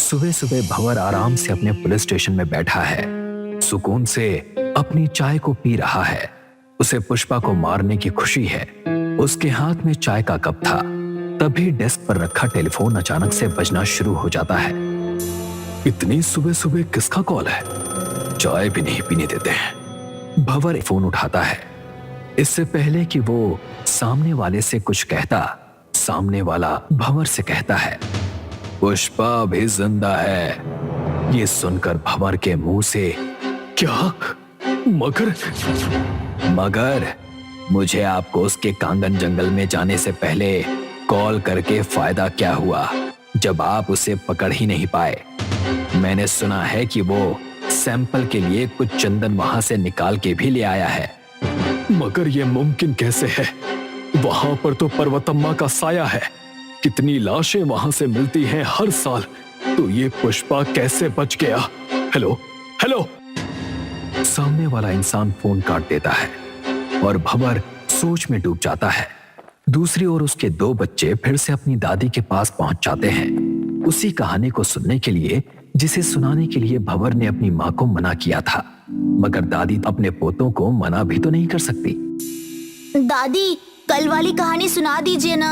सुबह सुबह भंवर आराम से अपने पुलिस स्टेशन में बैठा है, सुकून से अपनी चाय को पी रहा है। उसे पुष्पा को मारने की खुशी है। उसके हाथ में चाय का कप था, तभी डेस्क पर रखा टेलीफोन अचानक से बजना शुरू हो जाता है। इतनी सुबह सुबह किसका कॉल है? चाय भी नहीं पीने देते हैं। भंवर फोन उठाता है। इससे पहले कि वो सामने वाले से कुछ कहता, सामने वाला भंवर से कहता है, पुष्पा भी जिंदा है। ये सुनकर भंवर के मुंह से, क्या? मगर मुझे आपको उसके कांगन जंगल में जाने से पहले कॉल करके फायदा क्या हुआ, जब आप उसे पकड़ ही नहीं पाए। मैंने सुना है कि वो सैंपल के लिए कुछ चंदन वहां से निकाल के भी ले आया है। मगर ये मुमकिन कैसे है? वहां पर तो पर्वतम्मा का साया है। कितनी लाशें वहां से मिलती हैं हर साल, तो ये पुष्पा कैसे बच गया? Hello hello. सामने वाला इंसान फोन काट देता है और भंवर सोच में डूब जाता है। दूसरी ओर उसके दो बच्चे फिर से अपनी दादी के पास पहुंच जाते हैं, उसी कहानी को सुनने के लिए जिसे सुनाने के लिए भंवर ने अपनी माँ को मना किया था। मगर दादी अपने पोतों को मना भी तो नहीं कर सकती। दादी, कल वाली कहानी सुना दीजिए ना।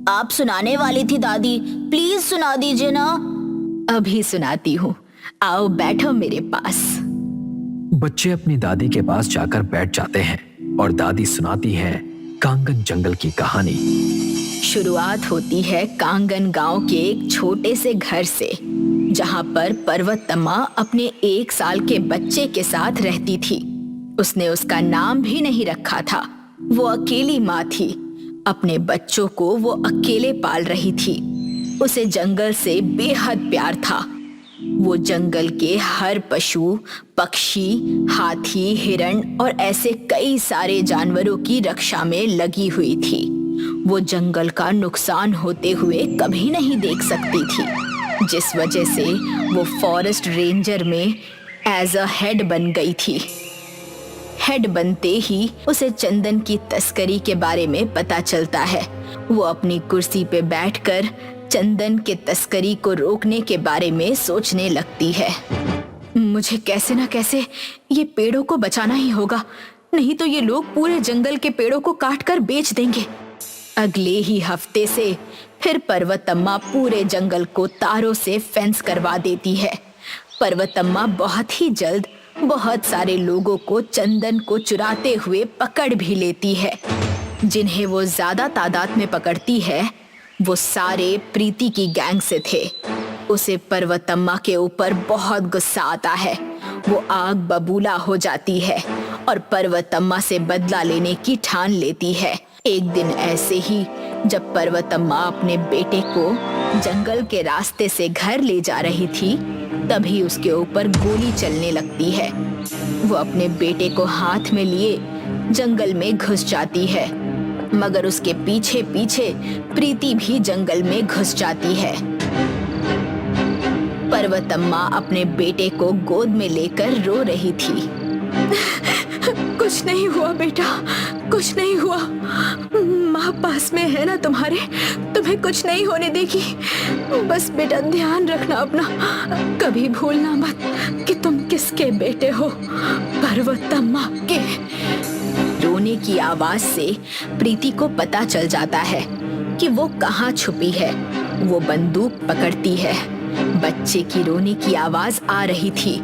आप सुनाने वाली थी दादी, प्लीज सुना दीजिए ना। अभी सुनाती हूँ, आओ बैठो मेरे पास। बच्चे अपनी दादी के पास जाकर बैठ जाते हैं और दादी सुनाती है कांगन जंगल की कहानी। शुरुआत होती है कांगन गांव के एक छोटे से घर से, जहां पर पर्वतम्मा अपने 1 साल के बच्चे के साथ रहती थी। उसने उसका नाम भी नहीं रखा था। वो अकेली माँ थी। अपने बच्चों को वो अकेले पाल रही थी। उसे जंगल से बेहद प्यार था। वो जंगल के हर पशु, पक्षी, हाथी, हिरण और ऐसे कई सारे जानवरों की रक्षा में लगी हुई थी। वो जंगल का नुकसान होते हुए कभी नहीं देख सकती थी, जिस वजह से वो फॉरेस्ट रेंजर में एज अ हेड बन गई थी। हेड बनते ही उसे चंदन की तस्करी के बारे में पता चलता है। वो अपनी कुर्सी पे बैठकर चंदन के तस्करी को रोकने के बारे में सोचने लगती है। मुझे कैसे ना कैसे ये पेड़ों को बचाना ही होगा, नहीं तो ये लोग पूरे जंगल के पेड़ों को काटकर बेच देंगे। अगले ही हफ्ते से फिर पर्वतम्मा पूरे जंगल को तारों से फेंस करवा देती है। पर्वतम्मा बहुत ही जल्द बहुत सारे लोगों को चंदन को चुराते हुए पकड़ भी लेती है। जिन्हें वो ज्यादा तादाद में पकड़ती है, वो सारे प्रीति की गैंग से थे। उसे पर्वतम्मा के ऊपर बहुत गुस्सा आता है। वो आग बबूला हो जाती है और पर्वतम्मा से बदला लेने की ठान लेती है। एक दिन ऐसे ही जब पर्वतम्मा अपने बेटे को जंगल के रास्ते से घर ले जा रही थी, तभी उसके ऊपर गोली चलने लगती है। वो अपने बेटे को हाथ में लिए जंगल में घुस जाती है, मगर उसके पीछे पीछे प्रीति भी जंगल में घुस जाती है। पर्वतम्मा अपने बेटे को गोद में लेकर रो रही थी। कुछ नहीं हुआ बेटा, कुछ नहीं हुआ। माँ पास में है ना तुम्हारे, तुम्हें कुछ नहीं होने देगी। बस बेटा ध्यान रखना अपना, कभी भूलना मत कि तुम किसके बेटे हो, पर्वतम्मा के। रोने की आवाज से प्रीति को पता चल जाता है कि वो कहाँ छुपी है। वो बंदूक पकड़ती है। बच्चे की रोने की आवाज आ रही थी।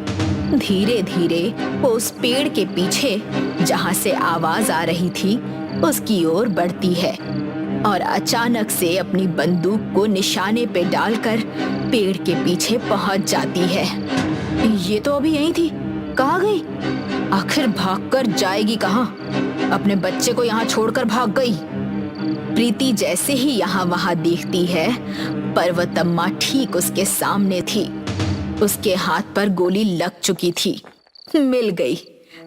धीरे धीरे वो उस पेड़ के पीछे जहां से आवाज आ रही थी उसकी ओर बढ़ती है और अचानक से अपनी बंदूक को निशाने पे डालकर पेड़ के पीछे पहुंच जाती है। ये तो अभी यहीं थी, कहाँ गई? आखिर भागकर जाएगी कहाँ? अपने बच्चे को यहाँ छोड़कर भाग गई। प्रीति जैसे ही यहाँ वहां देखती है, पर्वतम्मा ठीक उसके सामने थी। उसके हाथ पर गोली लग चुकी थी। मिल गई।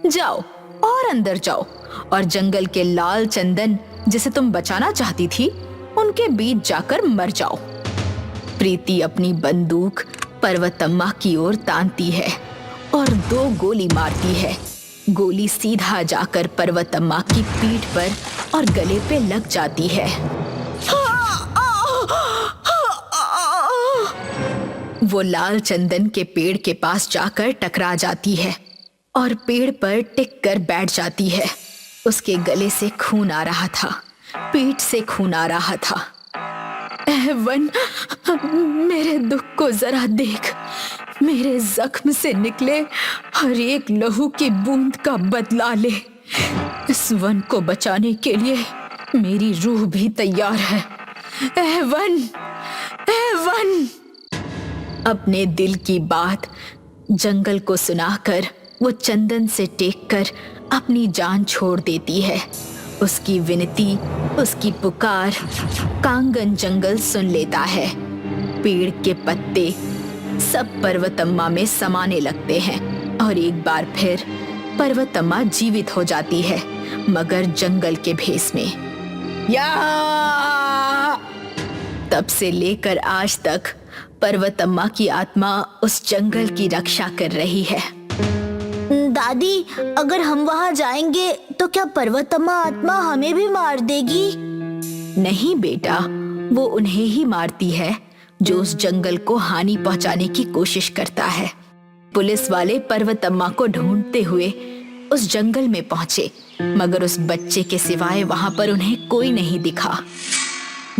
जाओ और अंदर जाओ और जंगल के लाल चंदन जिसे तुम बचाना चाहती थी, उनके बीच जाकर मर जाओ। प्रीति अपनी बंदूक पर्वतम्मा की ओर तानती है और 2 गोली मारती है। गोली सीधा जाकर पर्वतम्मा की पीठ पर और गले पे लग जाती है। वो लाल चंदन के पेड़ के पास जाकर टकरा जाती है और पेड़ पर टिक कर बैठ जाती है। उसके गले से खून आ रहा था, पीठ से खून आ रहा था। एवन, मेरे दुख को जरा देख। मेरे जख्म से निकले हर एक लहू की बूंद का बदला ले। इस वन को बचाने के लिए मेरी रूह भी तैयार है। एवन, एवन। अपने दिल की बात जंगल को सुनाकर वो चंदन से टेक कर अपनी जान छोड़ देती है। उसकी विनती, उसकी पुकार कांगन जंगल सुन लेता है। पेड़ के पत्ते सब पर्वतम्मा में समाने लगते हैं और एक बार फिर पर्वतम्मा जीवित हो जाती है, मगर जंगल के भेष में। या! तब से लेकर आज तक पर्वतम्मा की आत्मा उस जंगल की रक्षा कर रही है। दादी, अगर हम वहाँ जाएंगे तो क्या पर्वतम्मा आत्मा हमें भी मार देगी? नहीं बेटा, वो उन्हें ही मारती है जो उस जंगल को हानि पहुंचाने की कोशिश करता है। पुलिस वाले पर्वतम्मा को ढूंढते हुए उस जंगल में पहुंचे, मगर उस बच्चे के सिवाय वहां पर उन्हें कोई नहीं दिखा।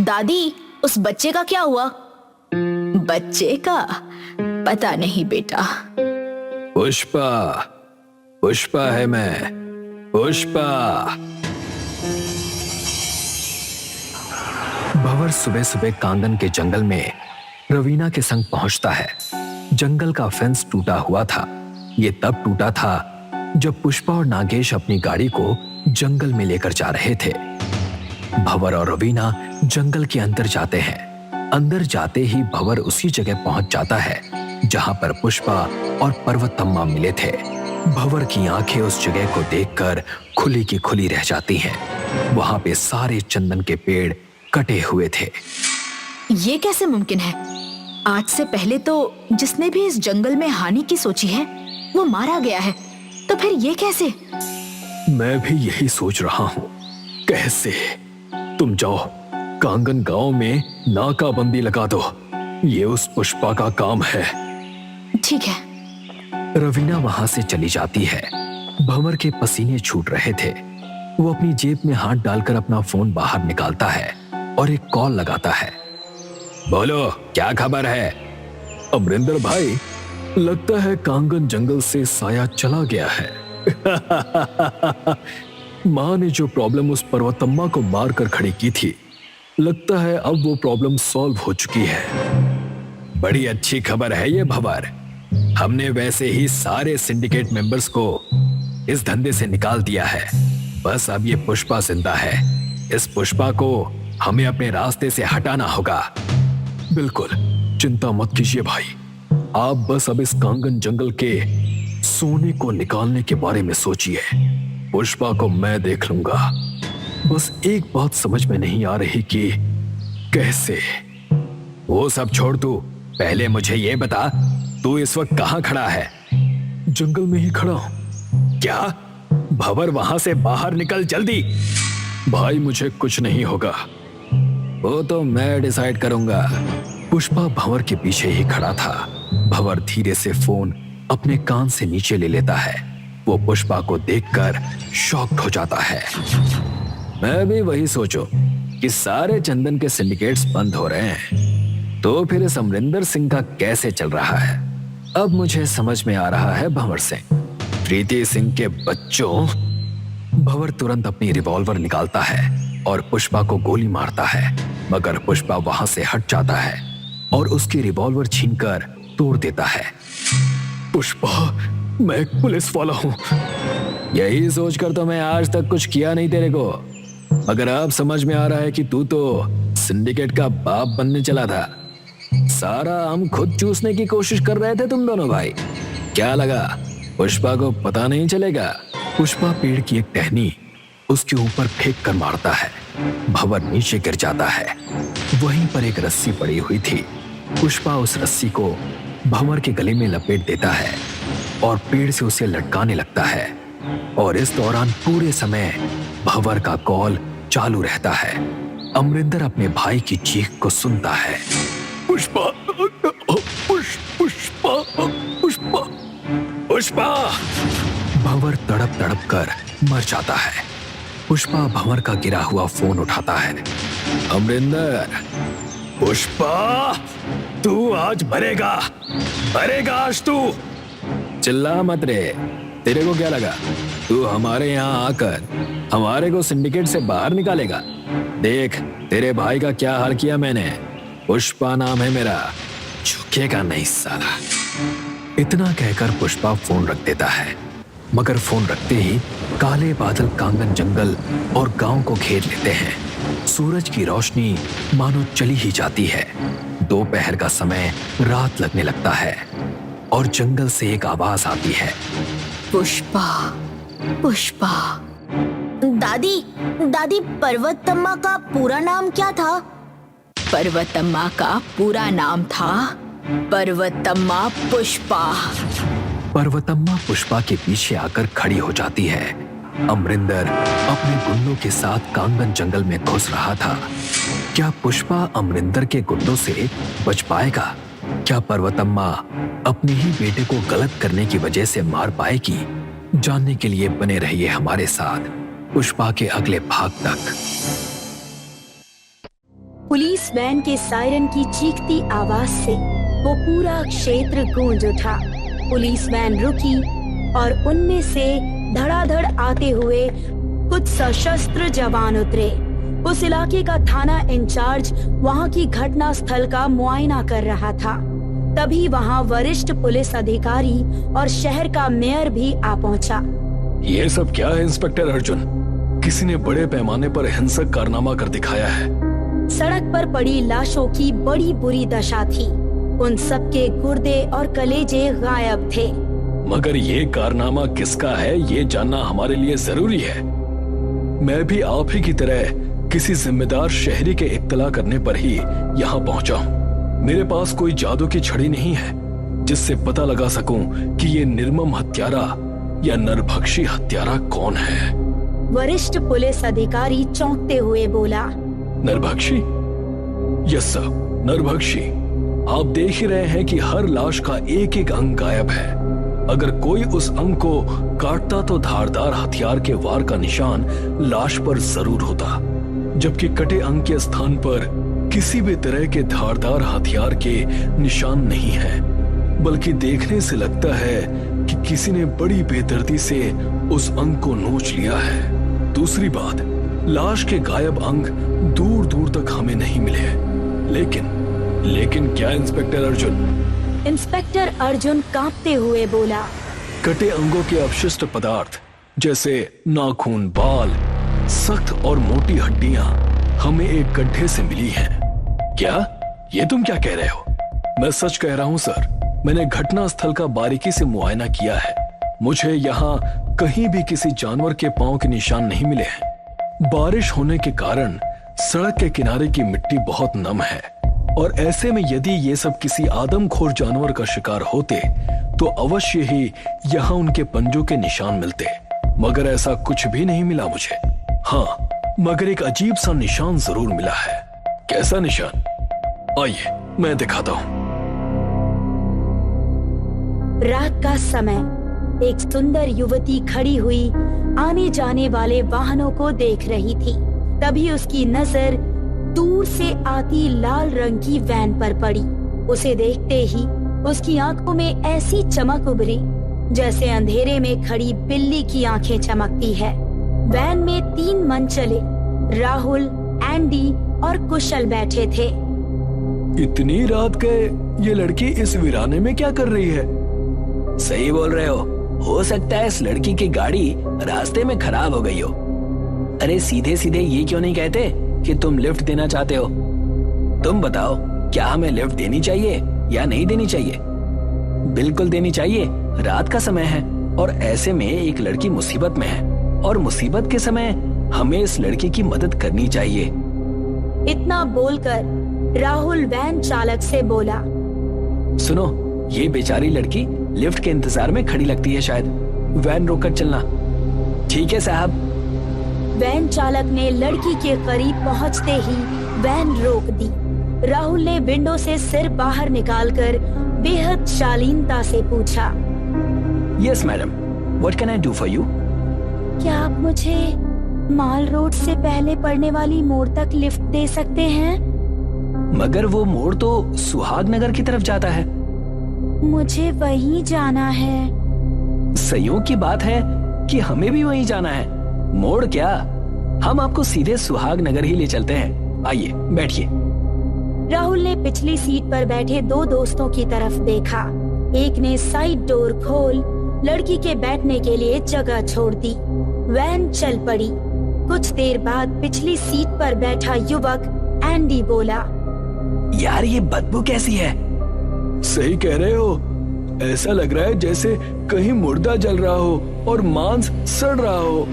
दादी, उस बच्चे का क्या हुआ? बच्चे का पता नहीं बेटा। पुष्पा, पुष्पा है मैं, पुष्पा। भंवर सुबह सुबह कांगन के जंगल में रवीना के संग पहुंचता है। जंगल का फेंस टूटा हुआ था। ये तब टूटा था जब पुष्पा और नागेश अपनी गाड़ी को जंगल में लेकर जा रहे थे। भंवर और रवीना जंगल के अंदर जाते हैं। अंदर जाते ही भंवर उसी जगह पहुंच जाता है जहां पर पुष्पा और पर्वतम्मा मिले थे। भंवर की आंखें उस जगह को देखकर खुली की खुली रह जाती हैं। वहां पे सारे चंदन के पेड़ कटे हुए थे। ये कैसे मुमकिन है? आज से पहले तो जिसने भी इस जंगल में हानि की सोची है वो मारा गया है, तो फिर ये कैसे? मैं भी यही सोच रहा हूँ, कैसे? तुम जाओ कांगन गांव में नाकाबंदी लगा दो। ये उस पुष्पा का काम है। ठीक है। रवीना वहां से चली जाती है। भंवर के पसीने छूट रहे थे। वो अपनी जेब में हाथ डालकर अपना फोन बाहर निकालता है और एक कॉल लगाता है। बोलो, क्या खबर है? अमरिंदर भाई, लगता है कांगन जंगल से साया चला गया है। माँ ने जो प्रॉब्लम उस पर्वतम्मा को मार कर खड़ी की थी, लगता है अब वो प्रॉब्लम सॉल्व हो चुकी है। बड़ी अच्छी खबर है ये भंवर। हमने वैसे ही सारे सिंडिकेट मेंबर्स को इस धंधे से निकाल दिया है। बस अब ये पुष्पा जिंदा है। इस पुष्पा को हमें अपने रास्ते से हटाना होगा। बिल्कुल, चिंता मत कीजिए भाई। आप बस अब इस कांगन जंगल के सोने को निकालने के बारे में सोचिए। पुष्पा को मैं देख लूंगा। बस एक बात समझ में नहीं आ रही कि कैसे। वो सब छोड़ तू, पहले मुझे ये बता, तू इस वक्त कहाँ खड़ा है? जंगल में ही खड़ा हूं। क्या? भंवर, वहां से बाहर निकल जल्दी। भाई, मुझे कुछ नहीं होगा। वो तो मैं डिसाइड करूंगा। पुष्पा भंवर के पीछे ही खड़ा था। भंवर धीरे से फोन अपने कान से नीचे ले लेता है। वो पुष्पा को देखकर शॉक्ड हो जाता है। मैं भी वही सोचो कि सारे चंदन के सिंडिकेट्स बंद हो रहे हैं, तो फिर इस अमरिंदर सिंह का कैसे चल रहा है? अब मुझे समझ में आ रहा है भंवर सिंह, प्रीति सिंह के बच्चों। भंवर तुरंत अपनी रिवॉल्वर निकालता है और पुष्पा को गोली मारता है, मगर पुष्पा वहां से हट जाता है और उसकी रिवॉल्वर छीनकर तोड़ देता है। पुष्पा, मैं एक पुलिस वाला हूं। यही सोचकर तो मैं आज तक कुछ किया नहीं तेरे को, मगर अब समझ में आ रहा है कि तू तो सिंडिकेट का बाप बनने चला था। सारा हम खुद चूसने की कोशिश कर रहे थे तुम दोनों भाई। क्या लगा पुष्पा को पता नहीं चलेगा? पुष्पा पेड़ की एक टहनी उसके ऊपर फेंक कर मारता है। भंवर नीचे गिर जाता है। वहीं पर एक रस्सी पड़ी हुई थी। पुष्पा उस रस्सी को भंवर के गले में लपेट देता है और पेड़ से उसे लटकाने लगता है। और इस दौरान पूरे समय भंवर का कॉल चालू रहता है। अमरिंदर अपने भाई की चीख को सुनता है। पुष्पा, पुष्पा। पुष्पा! भंवर तड़प तड़प कर मर जाता है। पुष्पा भंवर का गिरा हुआ फोन उठाता है। अमरिंदर, पुष्पा, तू आज मरेगा, मरेगा आज तू। चिल्ला मत रे, तेरे को क्या लगा तू हमारे यहाँ आकर हमारे को सिंडिकेट से बाहर निकालेगा? देख तेरे भाई का क्या हाल किया मैंने। पुष्पा नाम है मेरा, झुकेगा नहीं साला। इतना कहकर पुष्पा फोन रख देता है, मगर फोन रखते ही काले बादल कांगन जंगल और गांव को घेर लेते हैं। सूरज की रोशनी मानो चली ही जाती है। दोपहर का समय रात लगने लगता है और जंगल से एक आवाज आती है, पुष्पा, पुष्पा। दादी, दादी, पर्वतम्मा का पूरा नाम क्या था? पर्वतम्मा का पूरा नाम था पर्वतम्मा पुष्पा। पर्वतम्मा पुष्पा के पीछे आकर खड़ी हो जाती है। अमरिंदर अपने गुंडों के साथ कांगन जंगल में घुस रहा था। क्या पुष्पा अमरिंदर के गुंडों से बच पाएगा? क्या पर्वतम्मा अपने ही बेटे को गलत करने की वजह से मार पाएगी? जानने के लिए बने रहिए हमारे साथ पुष्पा के अगले भाग तक। पुलिस वैन के सायरन की चीखती आवाज से वो पूरा क्षेत्र गूंज उठा। पुलिस वैन रुकी और उनमें से धड़ाधड़ आते हुए कुछ सशस्त्र जवान उतरे। उस इलाके का थाना इंचार्ज वहां की घटना स्थल का मुआयना कर रहा था। तभी वहां वरिष्ठ पुलिस अधिकारी और शहर का मेयर भी आ पहुंचा। ये सब क्या है इंस्पेक्टर अर्जुन? किसी ने बड़े पैमाने पर हिंसक कारनामा कर दिखाया है। सड़क पर पड़ी लाशों की बड़ी बुरी दशा थी। उन सबके गुर्दे और कलेजे गायब थे। मगर ये कारनामा किसका है ये जानना हमारे लिए जरूरी है। मैं भी आप ही की तरह किसी जिम्मेदार शहरी के इत्तला करने पर ही यहाँ पहुँचा हूँ। मेरे पास कोई जादू की छड़ी नहीं है जिससे पता लगा सकूं कि ये निर्मम हत्यारा या नरभक्षी हत्यारा कौन है। वरिष्ठ पुलिस अधिकारी चौंकते हुए बोला, नरभक्षी? Yes sir, नरभक्षी। आप देख ही रहे हैं कि हर लाश का एक एक अंग गायब है। अगर कोई उस अंग को काटता तो धारदार हथियार के वार का निशान लाश पर जरूर होता, जबकि कटे अंग के स्थान पर किसी भी तरह के धारदार हथियार के निशान नहीं है, बल्कि देखने से लगता है कि किसी ने बड़ी बेदर्दी से उस अंग को नोच लिया है। दूसरी बात, लाश के गायब अंग दूर दूर तक हमें नहीं मिले। लेकिन क्या इंस्पेक्टर अर्जुन? इंस्पेक्टर अर्जुन कांपते हुए बोला, कटे अंगों के अवशिष्ट पदार्थ जैसे नाखून, बाल, सख्त और मोटी हड्डियां हमें एक गड्ढे से मिली हैं। क्या? ये तुम क्या कह रहे हो? मैं सच कह रहा हूं सर। मैंने घटना स्थल का बारीकी से मुआयना किया है। मुझे यहाँ कहीं भी किसी जानवर के पांव के निशान नहीं मिले हैं। बारिश होने के कारण सड़क के किनारे की मिट्टी बहुत नम है और ऐसे में यदि ये सब किसी आदमखोर जानवर का शिकार होते तो अवश्य ही यहाँ उनके पंजों के निशान मिलते, मगर ऐसा कुछ भी नहीं मिला मुझे। हाँ, मगर एक अजीब सा निशान जरूर मिला है। कैसा निशान? आइए मैं दिखाता हूँ। रात का समय, एक सुंदर युवती खड़ी हुई आने जाने वाले वाहनों को देख रही थी। तभी उसकी नजर दूर से आती लाल रंग की वैन पर पड़ी। उसे देखते ही उसकी आंखों में ऐसी चमक उभरी जैसे अंधेरे में खड़ी बिल्ली की आंखें चमकती है। वैन में 3 मनचले राहुल, एंडी और कुशल बैठे थे। इतनी रात के ये लड़की इस वीराने में क्या कर रही है? सही बोल रहे हो सकता है इस लड़की की गाड़ी रास्ते में खराब हो गई हो। अरे सीधे सीधे ये क्यों नहीं कहते कि तुम लिफ्ट देना चाहते हो? तुम बताओ, क्या हमें लिफ्ट देनी चाहिए या नहीं देनी चाहिए? बिल्कुल देनी चाहिए। रात का समय है और ऐसे में एक लड़की मुसीबत में है और मुसीबत के समय हमें इस लड़की की मदद करनी चाहिए। इतना बोलकर राहुल वैन चालक से बोला, सुनो, ये बेचारी लड़की लिफ्ट के इंतजार में खड़ी लगती है, शायद वैन रोककर चलना। ठीक है साहब। वैन चालक ने लड़की के करीब पहुंचते ही वैन रोक दी। राहुल ने विंडो से सिर बाहर निकालकर बेहद शालीनता से पूछा, yes madam, what can I do for you? क्या आप मुझे माल रोड से पहले पड़ने वाली मोड़ तक लिफ्ट दे सकते हैं? मगर वो मोड़ तो सुहाग नगर की तरफ जाता है। मुझे वहीं जाना है। संयोग की बात है कि हमें भी वहीं जाना है। मोड़ क्या, हम आपको सीधे सुहाग नगर ही ले चलते हैं। आइए बैठिए। राहुल ने पिछली सीट पर बैठे दो दोस्तों की तरफ देखा। एक ने साइड डोर खोल लड़की के बैठने के लिए जगह छोड़ दी। वैन चल पड़ी। कुछ देर बाद पिछली सीट पर बैठा युवक एंडी बोला, यार ये बदबू कैसी है? सही कह रहे हो, ऐसा लग रहा है जैसे कहीं मुर्दा जल रहा हो और मांस सड़ रहा हो।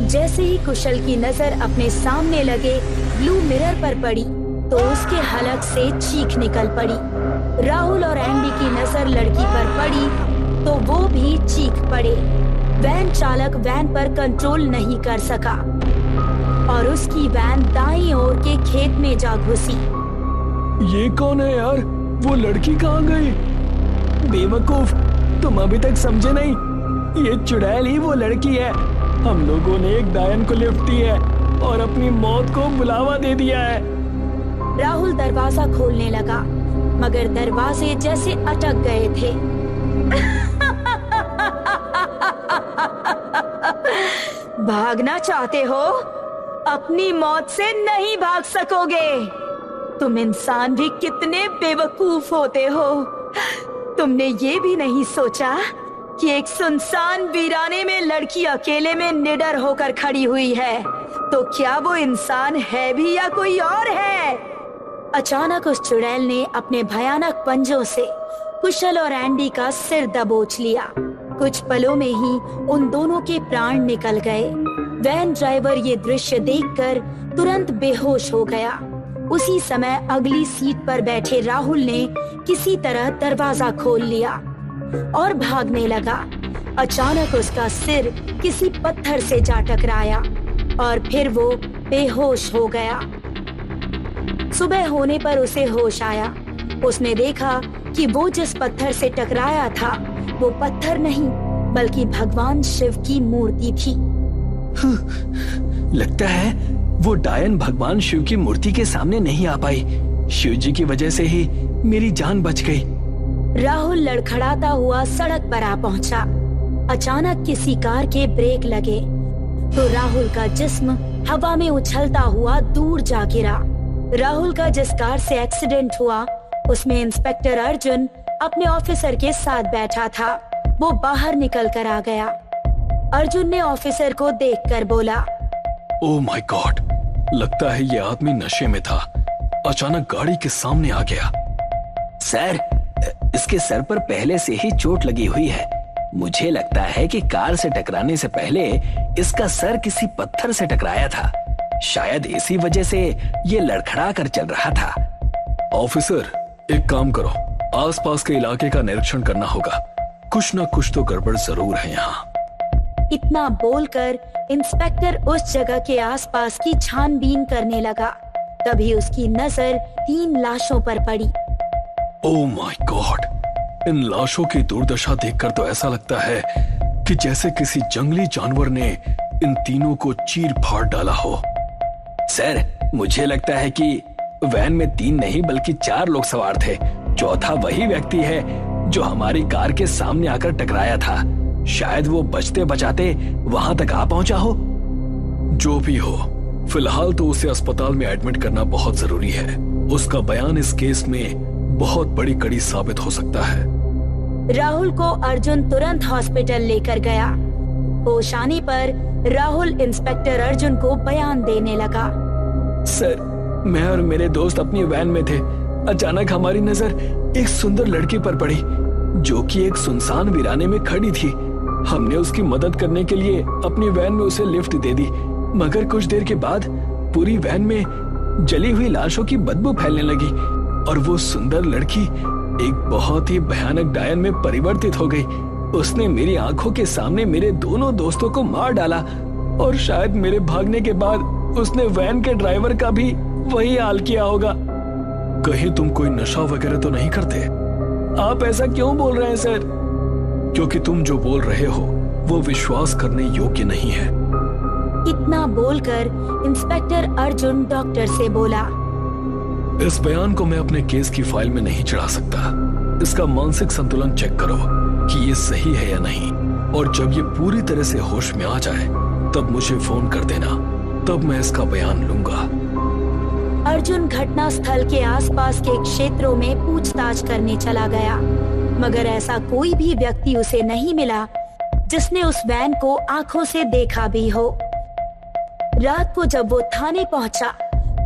जैसे ही कुशल की नजर अपने सामने लगे ब्लू मिरर पर पड़ी तो उसके हलक से चीख निकल पड़ी। राहुल और एंडी की नजर लड़की पर पड़ी तो वो भी चीख पड़े। वैन चालक वैन पर कंट्रोल नहीं कर सका और उसकी वैन दाईं ओर के खेत में जा घुसी। ये कौन है यार? वो लड़की कहाँ गई? बेवकूफ, तुम अभी तक समझे नहीं? ये चुड़ैल ही वो लड़की है। हम लोगों ने एक डायन को लिफ्ट दी है और अपनी मौत को बुलावा दे दिया है। राहुल दरवाजा खोलने लगा मगर दरवाजे जैसे अटक गए थे। भागना चाहते हो? अपनी मौत से नहीं भाग सकोगे। तुम इंसान भी कितने बेवकूफ होते हो। तुमने ये भी नहीं सोचा कि एक सुनसान वीराने में लड़की अकेले में निडर होकर खड़ी हुई है, तो क्या वो इंसान है भी या कोई और है? अचानक उस चुड़ैल ने अपने भयानक पंजों से कुशल और एंडी का सिर दबोच लिया। कुछ पलों में ही उन दोनों के प्राण निकल गए। वैन ड्राइवर ये दृश्य देखकर तुरंत बेहोश हो गया। उसी समय अगली सीट पर बैठे राहुल ने किसी तरह दरवाजा खोल लिया और भागने लगा। अचानक उसका सिर किसी पत्थर से जा टकराया और फिर वो बेहोश हो गया। सुबह होने पर उसे होश आया। उसने देखा कि वो जिस पत्थर से टकराया था वो पत्थर नहीं बल्कि भगवान शिव की मूर्ति थी। लगता है वो डायन भगवान शिव की मूर्ति के सामने नहीं आ पाई। शिव जी की वजह से ही मेरी जान बच गई। राहुल लड़खड़ाता हुआ सड़क पर आ पहुंचा। अचानक किसी कार के ब्रेक लगे तो राहुल का जिस्म हवा में उछलता हुआ दूर जा गिरा। राहुल का जिस कार से एक्सीडेंट हुआ उसमें इंस्पेक्टर अर्जुन अपने ऑफिसर के साथ बैठा था। वो बाहर निकल कर आ गया। अर्जुन ने ऑफिसर को देखकर बोला, ओह माय गॉड, लगता है ये आदमी नशे में था। अचानक गाड़ी के सामने आ गया। सर, इसके सर पर पहले से ही चोट लगी हुई है। मुझे लगता है कि कार से टकराने से पहले इसका सर किसी पत्थर से टकराया था। शायद इसी वजह से ये लड़खड़ा कर चल रहा था। ऑफिसर, एक काम करो, आसपास के इलाके का निरीक्षण करना होगा। कुछ ना कुछ तो गड़बड़ जरूर है यहाँ। इतना बोलकर इंस्पेक्टर उस जगह के आसपास की छानबीन करने लगा। तभी उसकी नजर 3 लाशों पर पड़ी। ओह माय गॉड, इन लाशों की दुर्दशा देखकर तो ऐसा लगता है कि जैसे किसी जंगली जानवर ने इन तीनों को चीर फाड़ डाला हो। सर, मुझे लगता है कि वैन में 3 नहीं बल्कि 4 लोग सवार थे। चौथा वही व्यक्ति है जो हमारी कार के सामने आकर टकराया था। शायद वो बचते बचाते वहां तक आ पहुंचा हो। जो भी हो, फिलहाल तो उसे अस्पताल में एडमिट करना बहुत जरूरी है। उसका बयान इस केस में बहुत बड़ी कड़ी साबित हो सकता है। राहुल को अर्जुन तुरंत हॉस्पिटल लेकर गया। होश आने पर राहुल इंस्पेक्टर अर्जुन को बयान देने लगा। सर, मैं और मेरे दोस्त अपनी वैन में थे। अचानक हमारी नजर एक सुंदर लड़की पर पड़ी जो कि एक सुनसान वीराने में खड़ी थी। हमने उसकी मदद करने के लिए अपनी वैन में उसे लिफ्ट दे दी, मगर कुछ देर के बाद पूरी वैन में जली हुई लाशों की बदबू फैलने लगी और वो सुंदर लड़की एक बहुत ही भयानक डायन में परिवर्तित हो गई। उसने मेरी आंखों के सामने मेरे दोनों दोस्तों को मार डाला और शायद मेरे भागने के बाद उसने वैन के ड्राइवर का भी वही हाल किया होगा। कहीं तुम कोई नशा वगैरह तो नहीं करते? आप ऐसा क्यों बोल रहे हैं सर? क्योंकि तुम जो बोल रहे हो वो विश्वास करने योग्य नहीं है। इतना बोलकर इंस्पेक्टर अर्जुन डॉक्टर से बोला, इस बयान को मैं अपने केस की फाइल में नहीं चढ़ा सकता। इसका मानसिक संतुलन चेक करो कि ये सही है या नहीं, और जब ये पूरी तरह से होश में आ जाए तब मुझे फोन कर देना, तब मैं इसका बयान लूंगा। अर्जुन घटना स्थल के आसपास के क्षेत्रों में पूछताछ करने चला गया, मगर ऐसा कोई भी व्यक्ति उसे नहीं मिला जिसने उस वैन को आंखों से देखा भी हो। रात को जब वो थाने पहुंचा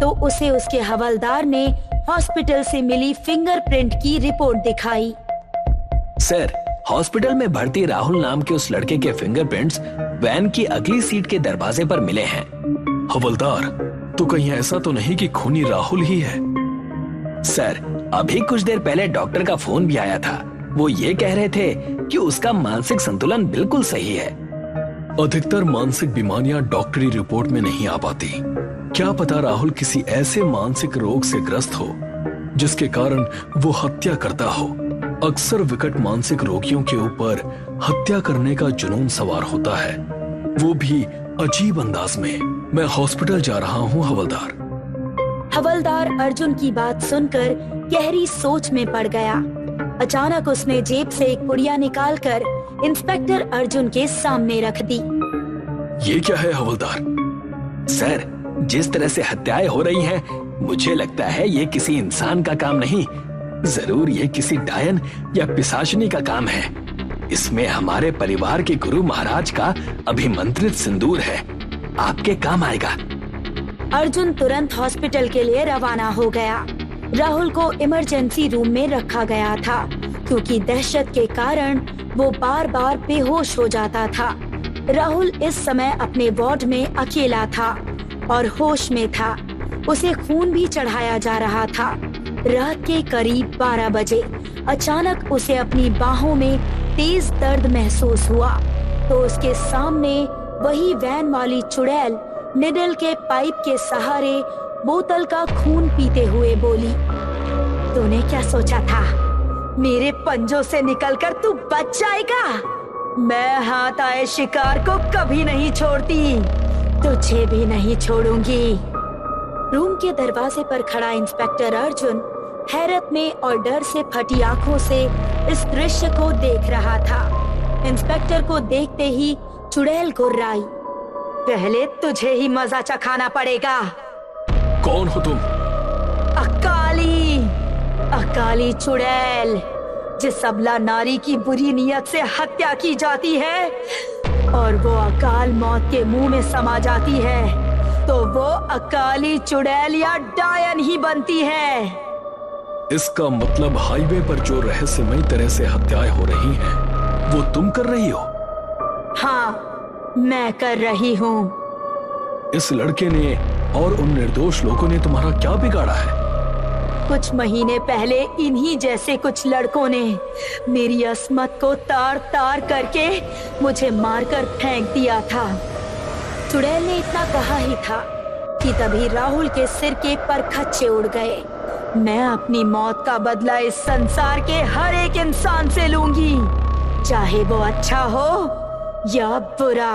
तो उसे उसके हवलदार ने हॉस्पिटल से मिली फिंगरप्रिंट की रिपोर्ट दिखाई। सर, हॉस्पिटल में भर्ती राहुल नाम के उस लड़के के फिंगरप्रिंट्स वैन की अगली सीट के दरवाजे पर मिले हैं। हवलदार, तो कहीं ऐसा तो नहीं कि खूनी राहुल ही है? सर, अभी कुछ देर पहले डॉक्टर का फोन भी आया था। वो ये कह रहे थे कि उसका मानसिक संतुलन बिल्कुल सही है। अधिकतर मानसिक बीमारियां डॉक्टरी रिपोर्ट में नहीं आ पाती। क्या पता राहुल किसी ऐसे मानसिक रोग से ग्रस्त हो जिसके कारण वो हत्या करता हो। अक्सर विकट मानसिक रोगियों के ऊपर हत्या करने का जुनून सवार होता है, वो भी अजीब अंदाज में। मैं हॉस्पिटल जा रहा हूँ हवलदार। हवलदार अर्जुन की बात सुनकर गहरी सोच में पड़ गया। अचानक उसने जेब से एक पुड़िया निकालकर इंस्पेक्टर अर्जुन के सामने रख दी। ये क्या है हवलदार? सर, जिस तरह से हत्याएं हो रही हैं, मुझे लगता है ये किसी इंसान का काम नहीं, जरूर ये किसी डायन या पिशाचनी का काम है। इसमें हमारे परिवार के गुरु महाराज का अभिमंत्रित सिंदूर है, आपके काम आएगा। अर्जुन तुरंत हॉस्पिटल के लिए रवाना हो गया। राहुल को इमरजेंसी रूम में रखा गया था क्योंकि दहशत के कारण वो बार बार बेहोश हो जाता था। राहुल इस समय अपने वार्ड में अकेला था और होश में था। उसे खून भी चढ़ाया जा रहा था। रात के करीब 12 बजे अचानक उसे अपनी बाहों में तेज दर्द महसूस हुआ तो उसके सामने वही वैन वाली चुड़ैल निडल के पाइप के सहारे बोतल का खून पीते हुए बोली, तूने क्या सोचा था? मेरे पंजों से निकलकर तू बच जाएगा? मैं हाथ आए शिकार को कभी नहीं छोड़ती, तुझे भी नहीं छोड़ूंगी। रूम के दरवाजे पर खड़ा इंस्पेक्टर अर्जुन हैरत में और डर से फटी आंखों से इस दृश्य को देख रहा था। इंस्पेक्टर को देखते ही चुड़ैल गुर्राई, पहले तुझे ही मजा चखाना पड़ेगा। कौन हो तुम? अकाली चुड़ैल, जिस अबला नारी की बुरी नियत से हत्या की जाती है और वो अकाल मौत के मुंह में समा जाती है तो वो अकाली चुड़ैल या डायन ही बनती है। इसका मतलब हाईवे पर जो रहस्यमयी तरह से हत्याएं हो रही हैं, वो तुम कर रही हो? हाँ, मैं कर रही हूँ। इस लड़के ने और उन निर्दोष लोगों ने तुम्हारा क्या बिगाड़ा है? कुछ महीने पहले इन्हीं जैसे कुछ लड़कों ने मेरी अस्मत को तार तार करके मुझे मारकर फेंक दिया था। चुड़ैल ने इतना कहा ही था कि तभी राहुल के सिर के परखच्चे उड़ गए। मैं अपनी मौत का बदला इस संसार के हर एक इंसान से लूंगी, चाहे वो अच्छा हो या बुरा।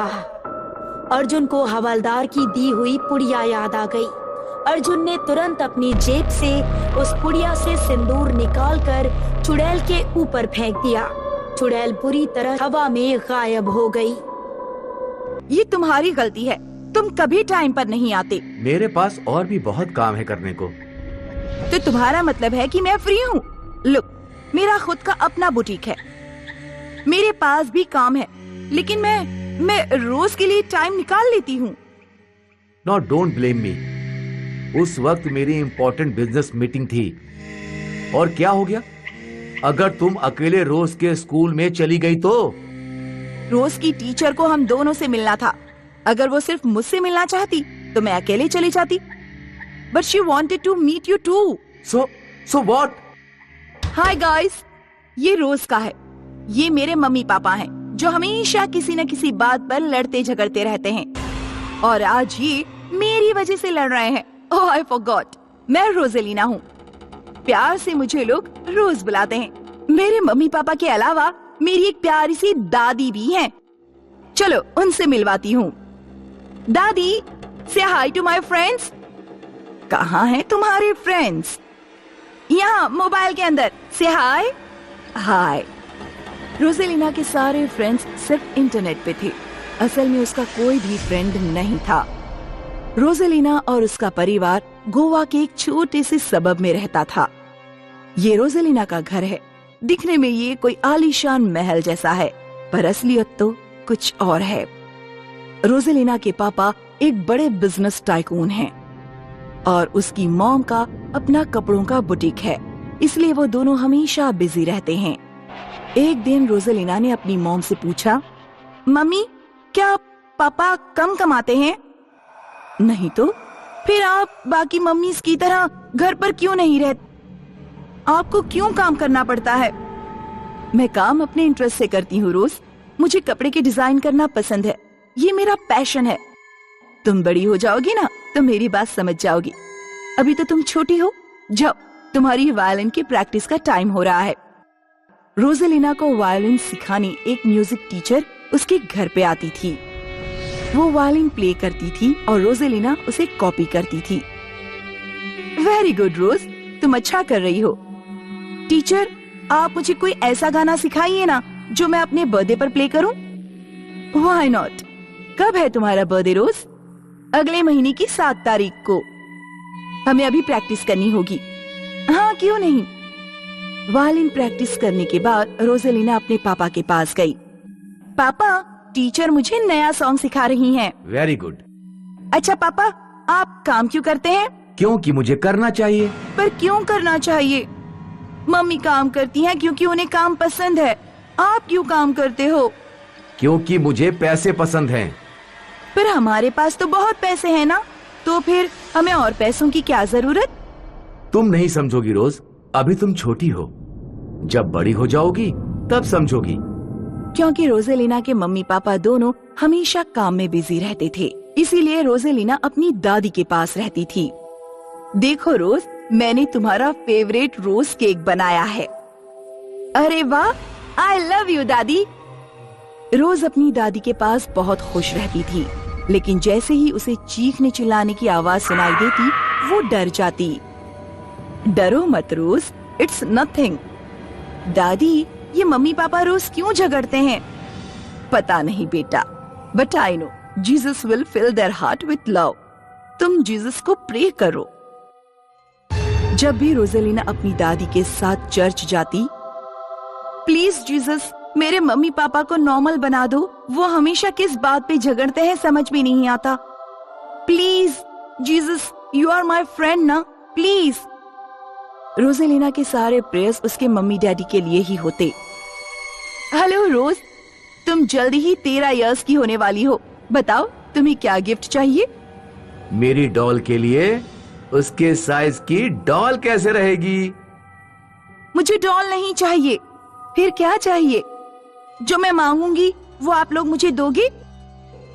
अर्जुन को हवलदार की दी हुई पुड़िया याद आ गई। अर्जुन ने तुरंत अपनी जेब से उस पुड़िया से सिंदूर निकालकर चुड़ैल के ऊपर फेंक दिया। चुड़ैल बुरी तरह हवा में गायब हो गई। ये तुम्हारी गलती है, तुम कभी टाइम पर नहीं आते। मेरे पास और भी बहुत काम है करने को। तो तुम्हारा मतलब है कि मैं फ्री हूँ? लुक, मेरा खुद का अपना बुटीक है, मेरे पास भी काम है, लेकिन मैं रोज के लिए टाइम निकाल लेती हूँ। No, don't blame me. उस वक्त मेरी इम्पोर्टेंट बिजनेस मीटिंग थी और क्या हो गया? अगर तुम अकेले रोज के स्कूल में चली गई तो? रोज की टीचर को हम दोनों से मिलना था। अगर वो सिर्फ मुझसे मिलना चाहती तो मैं अकेले चली जाती। But she wanted to meet you too. So what? Hi guys, ये रोज का है। ये मेरे मम्मी पापा हैं जो हमेशा किसी न किसी बात पर लड़ते झगड़ते रहते हैं और आज ये मेरी वजह से लड़ रहे हैं। ओह, आई फॉरगॉट, मैं रोजेलिना हूँ। प्यार से मुझे लोग रोज बुलाते हैं। मेरे मम्मी पापा के अलावा मेरी एक प्यारी सी दादी भी हैं। चलो उनसे मिलवाती हूँ। दादी, से हाय टू माय फ्रेंड्स। कहाँ हैं तुम्हारे फ्रेंड्स? यहाँ मोबाइल के अंदर। से हाय। हाय। रोजेलिना के सारे फ्रेंड्स सिर्फ इंटरनेट पे थे। असल में उसका कोई भी फ्रेंड नहीं था। रोजेलिना और उसका परिवार गोवा के एक छोटे से सबब में रहता था। ये रोजेलिना का घर है। दिखने में ये कोई आलीशान महल जैसा है, पर असलियत तो कुछ और है। रोजेलिना के पापा एक बड़े बिजनेस टाइकून हैं और उसकी मॉम का अपना कपड़ों का बुटीक है, इसलिए वो दोनों हमेशा बिजी रहते हैं। एक दिन रोजेलिना ने अपनी मॉम से पूछा, मम्मी, क्या पापा कम कमाते हैं? नहीं तो फिर आप बाकी मम्मीज की तरह घर पर क्यों नहीं रहते? आपको क्यों काम करना पड़ता है? मैं काम अपने इंटरेस्ट से करती हूँ रोज। मुझे कपड़े के डिजाइन करना पसंद है, ये मेरा पैशन है। तुम बड़ी हो जाओगी ना तो मेरी बात समझ जाओगी। अभी तो तुम छोटी हो। जाओ, तुम्हारी वायलिन की प्रैक्टिस का टाइम हो रहा है। रोजेलिना को वायलिन सिखाने एक म्यूजिक टीचर उसके घर पे आती थी। वो वायलिन प्ले करती थी और रोजेलिना उसे कॉपी करती थी। वेरी गुड रोज, तुम अच्छा कर रही हो। टीचर, आप मुझे कोई ऐसा गाना सिखाइए ना जो मैं अपने बर्थडे पर प्ले करूं। Why not. कब है तुम्हारा बर्थडे रोज? अगले महीने की 7 तारीख को। हमें अभी प्रैक्टिस करनी होगी। हाँ, क्यों नहीं। वायलिन प्रैक्टिस करने के बाद रोजेलिना अपने पापा के पास गई। पापा, टीचर मुझे नया सॉन्ग सिखा रही हैं। Very good. अच्छा पापा, आप काम क्यों करते हैं? क्योंकि मुझे करना चाहिए। पर क्यों करना चाहिए? मम्मी काम करती हैं क्योंकि उन्हें काम पसंद है। आप क्यों काम करते हो? क्योंकि मुझे पैसे पसंद हैं। पर हमारे पास तो बहुत पैसे हैं ना, तो फिर हमें और पैसों की क्या जरूरत? तुम नहीं समझोगी रोज, अभी तुम छोटी हो। जब बड़ी हो जाओगी तब समझोगी। क्योंकि रोजेलिना के मम्मी पापा दोनों हमेशा काम में बिजी रहते थे, इसीलिए रोजेलिना अपनी दादी के पास रहती थी। देखो रोज, मैंने तुम्हारा फेवरेट रोज केक बनाया है। अरे वाह, आई लव यू दादी। रोज अपनी दादी के पास बहुत खुश रहती थी, लेकिन जैसे ही उसे चीखने चिल्लाने की आवाज सुनाई देती वो डर जाती। डरो मत रोज, इट्स नथिंग। दादी, ये मम्मी पापा रोज क्यों झगड़ते हैं? पता नहीं बेटा, but I know Jesus will fill their heart with love. तुम जीसस को प्रे करो। जब भी रोजेलिना अपनी दादी के साथ चर्च जाती, प्लीज जीसस, मेरे मम्मी पापा को नॉर्मल बना दो। वो हमेशा किस बात पे झगड़ते हैं समझ में नहीं आता। Please Jesus, you are my friend ना, प्लीज। रोजेलिना के सारे प्रेयर्स उसके मम्मी डैडी के लिए ही होते। हेलो रोज, तुम जल्दी ही 13 इयर्स की होने वाली हो। बताओ तुम्हें क्या गिफ्ट चाहिए? मेरी डॉल के लिए उसके साइज की डॉल कैसे रहेगी? मुझे डॉल नहीं चाहिए। फिर क्या चाहिए? जो मैं मांगूंगी वो आप लोग मुझे दोगे?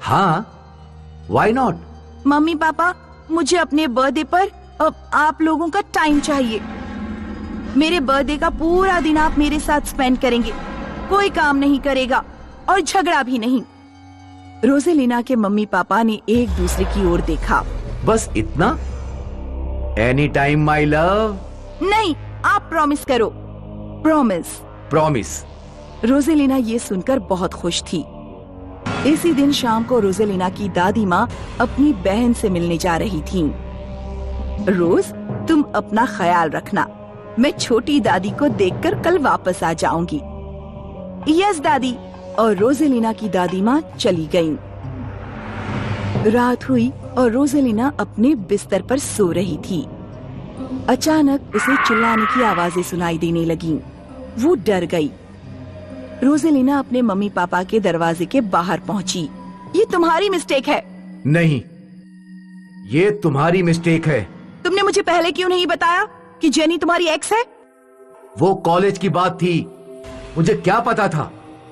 हाँ, व्हाई नॉट। मम्मी पापा, मुझे अपने बर्थडे पर अब आप लोगों का टाइम चाहिए। मेरे बर्थडे का पूरा दिन आप मेरे साथ स्पेंड करेंगे। कोई काम नहीं करेगा और झगड़ा भी नहीं। रोजेलिना के मम्मी पापा ने एक दूसरे की ओर देखा। बस इतना? Any time my love. नहीं, आप प्रॉमिस करो। प्रॉमिस। प्रॉमिस। रोजेलिना ये सुनकर बहुत खुश थी। इसी दिन शाम को रोजेलिना की दादी माँ अपनी बहन से मिलने जा रही थीं। रोज, तुम अपना ख्याल रखना। मैं छोटी दादी को देखकर कल वापस आ जाऊंगी। यस दादी। और रोजेलिना की दादी माँ चली गईं। रात हुई और रोजेलिना अपने बिस्तर पर सो रही थी। अचानक उसे चिल्लाने की आवाजें सुनाई देने लगीं। वो डर गई। रोजेलिना अपने मम्मी पापा के दरवाजे के बाहर पहुंची। ये तुम्हारी मिस्टेक है। नहीं, ये तुम्हारी मिस्टेक है। तुमने मुझे पहले क्यों नहीं बताया कि जेनी तुम्हारी एक्स है? वो कॉलेज की बात थी। मुझे क्या पता था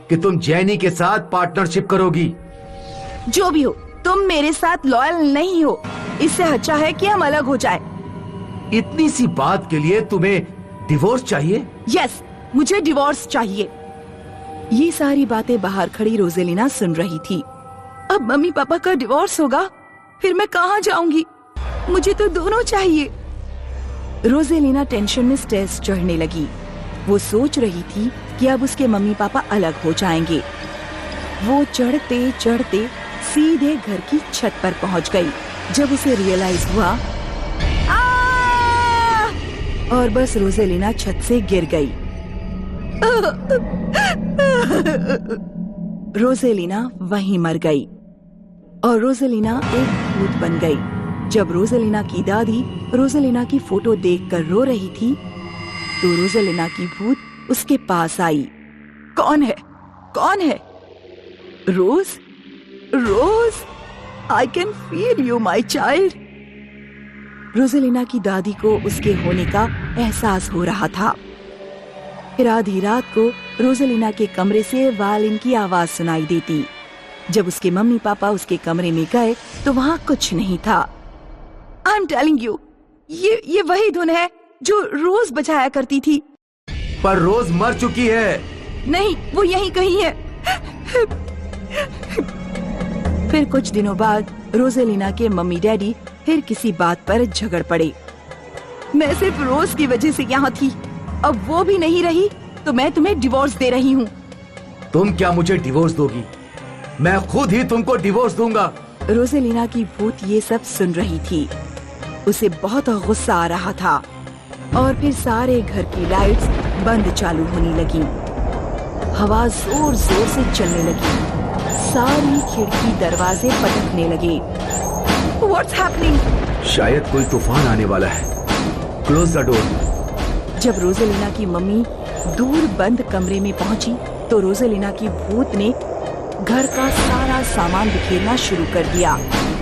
कि तुम जेनी के साथ पार्टनरशिप करोगी। जो भी हो, तुम मेरे साथ लॉयल नहीं हो। इससे अच्छा है कि हम अलग हो जाएं। इतनी सी बात के लिए तुम्हें डिवोर्स चाहिए? यस, मुझे डिवोर्स चाहिए। ये सारी बातें बाहर खड़ी रोजेलिना सुन रही थी। अब मम्मी पापा का डिवोर्स होगा, फिर मैं कहाँ जाऊंगी? मुझे तो दोनों चाहिए। रोजेलिना टेंशन में स्ट्रेस चढ़ने लगी। वो सोच रही थी कि अब उसके मम्मी पापा अलग हो जाएंगे। वो चढ़ते चढ़ते सीधे घर की छत पर पहुंच गई। जब उसे रियलाइज हुआ और बस रोजेलिना छत से गिर गई। रोजेलिना वहीं मर गई और रोजेलिना एक भूत बन गई। जब रोजेलिना की दादी रोजेलिना की फोटो देखकर रो रही थी तो रोजेलिना की भूत उसके पास आई। कौन है? कौन है? Rose? Rose, I can feel you my child. Rosalina की दादी को उसके होने का एहसास हो रहा था। फिर आधी रात को रोजेलिना के कमरे से वायलिन की आवाज सुनाई देती। जब उसके मम्मी पापा उसके कमरे में गए तो वहाँ कुछ नहीं था। आई एम टेलिंग यू, ये वही धुन है जो रोज बजाया करती थी। पर रोज मर चुकी है। नहीं, वो यहीं कहीं है। फिर कुछ दिनों बाद रोजेलिना के मम्मी डैडी फिर किसी बात पर झगड़ पड़े। मैं सिर्फ रोज की वजह से यहाँ थी, अब वो भी नहीं रही तो मैं तुम्हें डिवोर्स दे रही हूँ। तुम क्या मुझे डिवोर्स दोगी? मैं खुद ही तुमको डिवोर्स दूंगा। रोजेलिना की भूत ये सब सुन रही थी। उसे बहुत गुस्सा आ रहा था और फिर सारे घर की लाइट्स बंद चालू होने लगी। हवा जोर जोर से चलने लगी। सारी खिड़की दरवाजे पटकने लगे। What's happening? शायद कोई तूफान आने वाला है। Close the door. जब रोजेलिना की मम्मी दूर बंद कमरे में पहुंची तो रोजेलिना की भूत ने घर का सारा सामान बिखेरना शुरू कर दिया।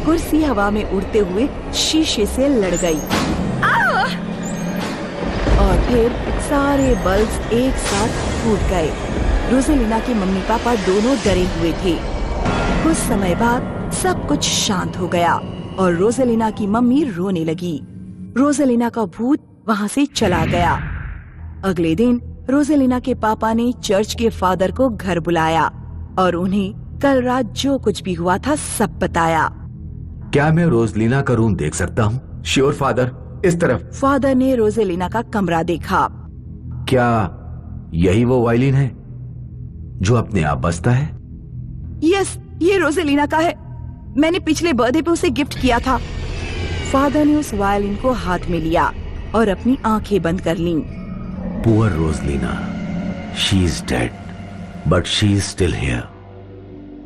कुर्सी हवा में उड़ते हुए शीशे से लड़ गई और फिर सारे बल्ब एक साथ फूट गए। रोजेलिना के मम्मी पापा दोनों डरे हुए थे। कुछ समय बाद सब कुछ शांत हो गया और रोजेलिना की मम्मी रोने लगी। रोजेलिना का भूत वहाँ से चला गया। अगले दिन रोजेलिना के पापा ने चर्च के फादर को घर बुलाया और उन्हें कल रात जो कुछ भी हुआ था सब बताया। क्या मैं रोजेलिना का रूम देख सकता हूँ? श्योर फादर, इस तरफ। फादर ने रोजेलिना का कमरा देखा। क्या यही वो वायलिन है जो अपने आप बजता है? यस, ये रोजेलिना का है। मैंने पिछले बर्थडे पे उसे गिफ्ट किया था। फादर ने उस वायलिन को हाथ में लिया और अपनी आंखें बंद कर लीं। Poor Rosalina, she is dead but she is still here.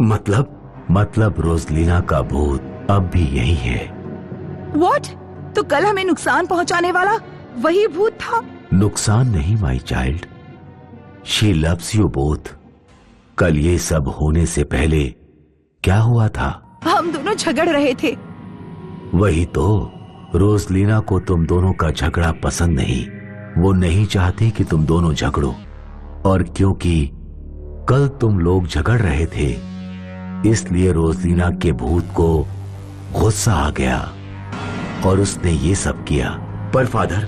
मतलब रोजेलिना का भूत अब भी यही है। व्हाट? तो कल हमें नुकसान पहुंचाने वाला वही भूत था? नुकसान नहीं my child, she loves you both. कल ये सब होने से पहले क्या हुआ था? हम दोनों झगड़ रहे थे। वही तो, रोजेलिना को तुम दोनों का झगड़ा पसंद नहीं। वो नहीं चाहती कि तुम दोनों झगड़ो, और क्योंकि कल तुम लोग झगड़ रहे थे इसलिए रोजेलिना के भूत को गुस्सा आ गया और उसने ये सब किया। पर फादर,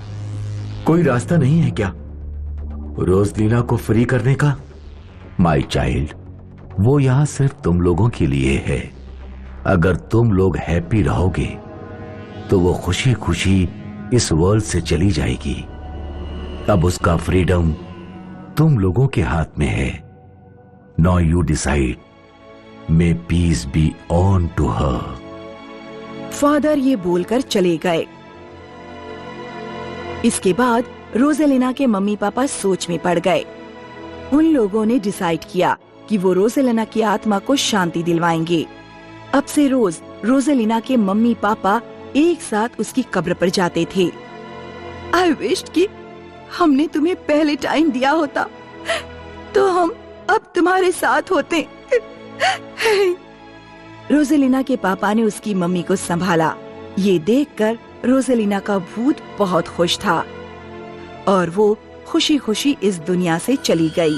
कोई रास्ता नहीं है क्या रोजेलिना को फ्री करने का? माय चाइल्ड, वो यहां सिर्फ तुम लोगों के लिए है। अगर तुम लोग हैप्पी रहोगे तो वो खुशी खुशी इस वर्ल्ड से चली जाएगी। अब उसका फ्रीडम तुम लोगों के हाथ में है। Now you decide, may peace be on to her. Father ये बोलकर चले गए। इसके बाद रोजेलिना के मम्मी पापा सोच में पड़ गए। उन लोगों ने डिसाइड किया कि वो रोजेलिना की आत्मा को शांति दिलवाएंगे। अब से रोज रोजेलिना के मम्मी पापा एक साथ उसकी कब्र पर जाते थे। आई विश कि हमने तुम्हें पहले टाइम दिया होता तो हम अब तुम्हारे साथ होते। रोजेलिना के पापा ने उसकी मम्मी को संभाला। ये देखकर रोजेलिना का भूत बहुत खुश था और वो खुशी खुशी इस दुनिया से चली गई।